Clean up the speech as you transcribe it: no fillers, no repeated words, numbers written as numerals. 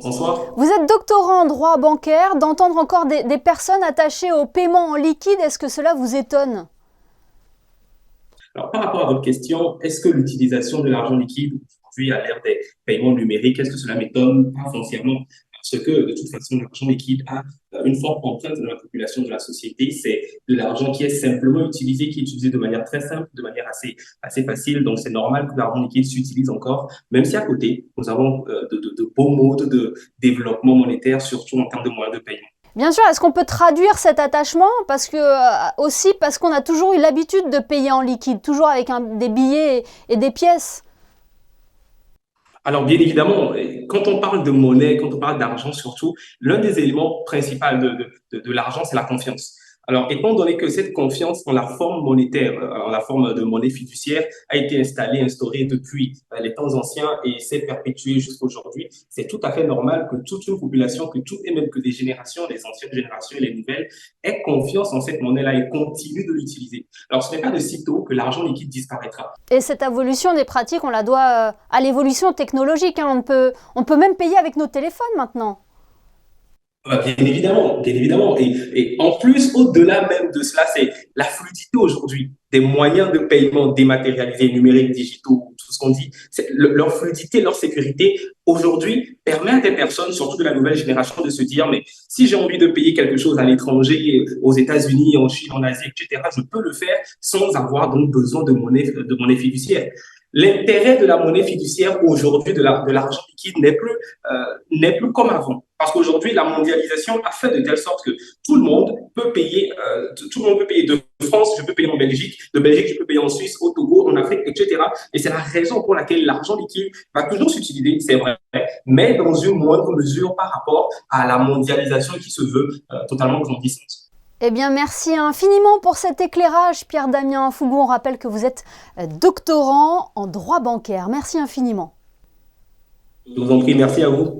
Bonsoir. Vous êtes doctorant en droit bancaire, d'entendre encore des personnes attachées au paiement en liquide, est-ce que cela vous étonne? Alors, par rapport à votre question, est-ce que l'utilisation de l'argent liquide aujourd'hui à l'ère des paiements numériques, est-ce que cela m'étonne? Pas foncièrement, parce que de toute façon, l'argent liquide a une forte empreinte dans la population de la société. C'est de l'argent qui est simplement utilisé, qui est utilisé de manière très simple, de manière assez facile. Donc, c'est normal que l'argent liquide s'utilise encore, même si à côté, nous avons de beaux modes de développement monétaire, surtout en termes de moyens de paiement. Bien sûr, est-ce qu'on peut traduire cet attachement? Aussi parce qu'on a toujours eu l'habitude de payer en liquide, toujours avec des billets et des pièces. Alors, bien évidemment, quand on parle de monnaie, quand on parle d'argent surtout, l'un des éléments principaux de l'argent, c'est la confiance. Alors, étant donné que cette confiance en la forme monétaire, en la forme de monnaie fiduciaire, a été installée, instaurée depuis les temps anciens et s'est perpétuée jusqu'à aujourd'hui, c'est tout à fait normal que toute une population, et même que des générations, les anciennes générations et les nouvelles, aient confiance en cette monnaie-là et continuent de l'utiliser. Alors, ce n'est pas de sitôt que l'argent liquide disparaîtra. Et cette évolution des pratiques, on la doit à l'évolution technologique, hein. On peut même payer avec nos téléphones maintenant. Bien évidemment, bien évidemment. Et en plus, au-delà même de cela, c'est la fluidité aujourd'hui des moyens de paiement dématérialisés, numériques, digitaux, tout ce qu'on dit. Leur fluidité, leur sécurité, aujourd'hui, permet à des personnes, surtout de la nouvelle génération, de se dire, mais si j'ai envie de payer quelque chose à l'étranger, aux États-Unis, en Chine, en Asie, etc., je peux le faire sans avoir donc besoin de monnaie fiduciaire. L'intérêt de la monnaie fiduciaire aujourd'hui, de l'argent liquide, n'est plus comme avant. Parce qu'aujourd'hui, la mondialisation a fait de telle sorte que tout le monde peut payer, tout le monde peut payer de France, je peux payer en Belgique, de Belgique, je peux payer en Suisse, au Togo, en Afrique, etc. Et c'est la raison pour laquelle l'argent liquide va toujours s'utiliser, c'est vrai, mais dans une moindre mesure par rapport à la mondialisation qui se veut totalement grandissante. Eh bien, merci infiniment pour cet éclairage, Pierre-Damien Fougon. On rappelle que vous êtes doctorant en droit bancaire. Merci infiniment. Je vous en prie, merci à vous.